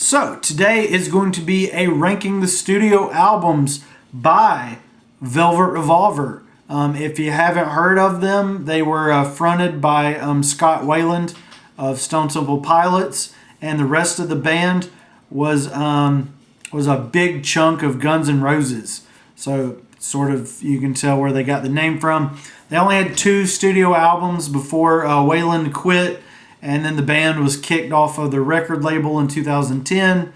So today is going to be a ranking the studio albums by Velvet Revolver. If you haven't heard of them, they were fronted by Scott Weiland of Stone Temple Pilots, and the rest of the band was a big chunk of Guns N' Roses. So sort of you can tell where they got the name from. They only had 2 studio albums before Weiland quit, and then the band was kicked off of the record label in 2010.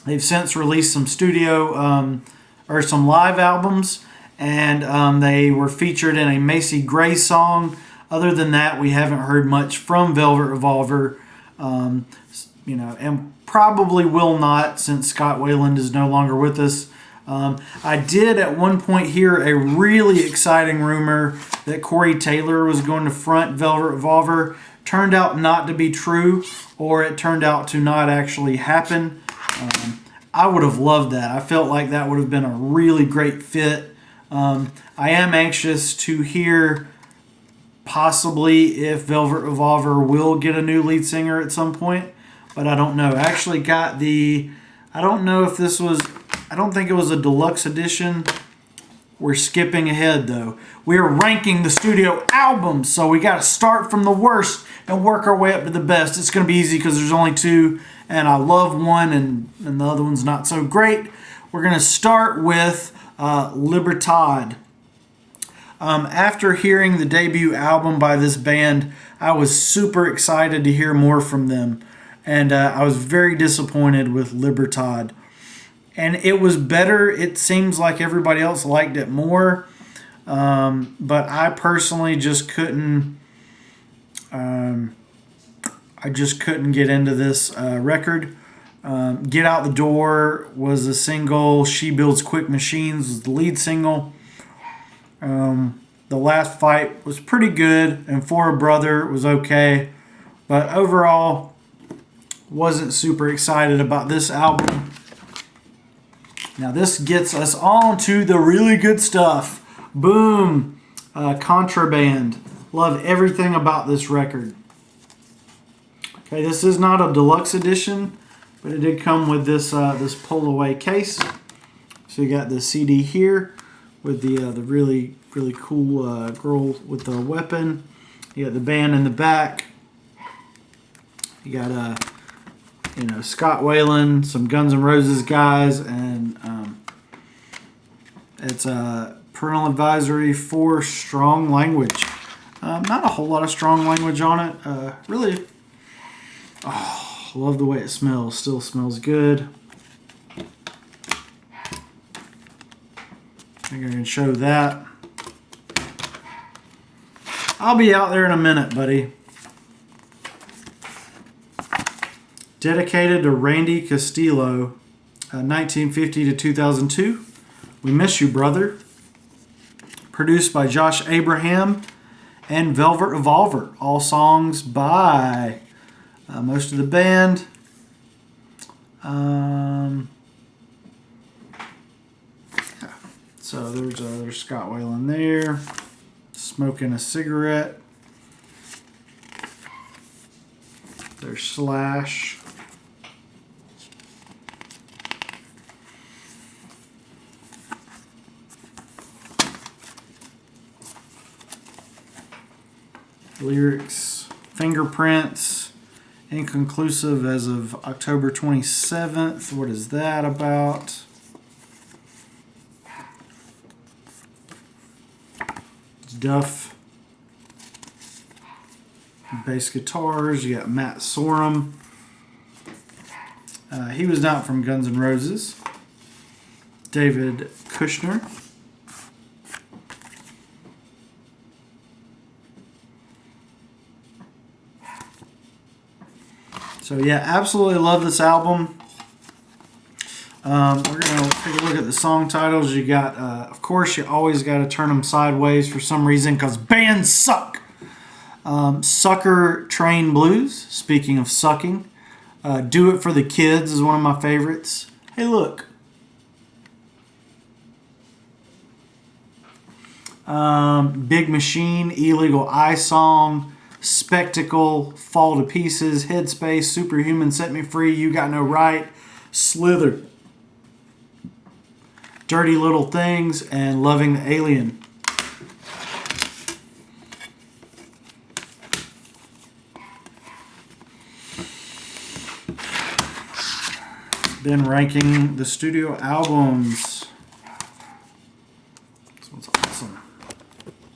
They've since released some studio or some live albums, and they were featured in a Macy Gray song. Other than that, we haven't heard much from Velvet Revolver, and probably will not since Scott Weiland is no longer with us. I did at one point hear a really exciting rumor that Corey Taylor was going to front Velvet Revolver. Turned out not to be true, or it turned out to not actually happen. I would have loved that. I felt like that would have been a really great fit. I am anxious to hear possibly if Velvet Revolver will get a new lead singer at some point, but I don't know. I actually got I don't know if this was, I don't think it was a deluxe edition. We're skipping ahead though. We're ranking the studio albums, so we got to start from the worst and work our way up to the best. It's going to be easy because there's only 2, and I love one and the other one's not so great. We're going to start with Libertad. After hearing the debut album by this band, I was super excited to hear more from them, and I was very disappointed with Libertad. And it was better. It seems like everybody else liked it more, but I personally just couldn't. I just couldn't get into this record. Get Out the Door was a single. She Builds Quick Machines was the lead single. The Last Fight was pretty good, and For a Brother was okay, but overall wasn't super excited about this album. Now this gets us on to the really good stuff. Boom! Contraband. Love everything about this record. Okay, this is not a deluxe edition, but it did come with this this pull-away case. So you got the CD here with the really cool girl with the weapon. You got the band in the back. You got Scott Weiland, some Guns N' Roses guys, and it's a parental advisory for strong language. Not a whole lot of strong language on it. Really, love the way it smells. Still smells good. I think I can show that. I'll be out there in a minute, buddy. Dedicated to Randy Castillo, 1950 to 2002. We Miss You, Brother. Produced by Josh Abraham and Velvet Revolver. All songs by most of the band. So there's Scott Weiland there, smoking a cigarette. There's Slash. Lyrics, Fingerprints, inconclusive as of October 27th. What is that about? It's Duff. Bass guitars. You got Matt Sorum. He was not from Guns N' Roses. David Kushner. So yeah, absolutely love this album. We're going to take a look at the song titles. You got, of course, you always got to turn them sideways for some reason because bands suck. Sucker Train Blues, speaking of sucking. Do It for the Kids is one of my favorites. Hey, look. Big Machine, Illegal Eye Song, Spectacle, Fall to Pieces, Headspace, Superhuman, Set Me Free, You Got No Right, Slither, Dirty Little Things, and Loving the Alien. Then ranking the studio albums.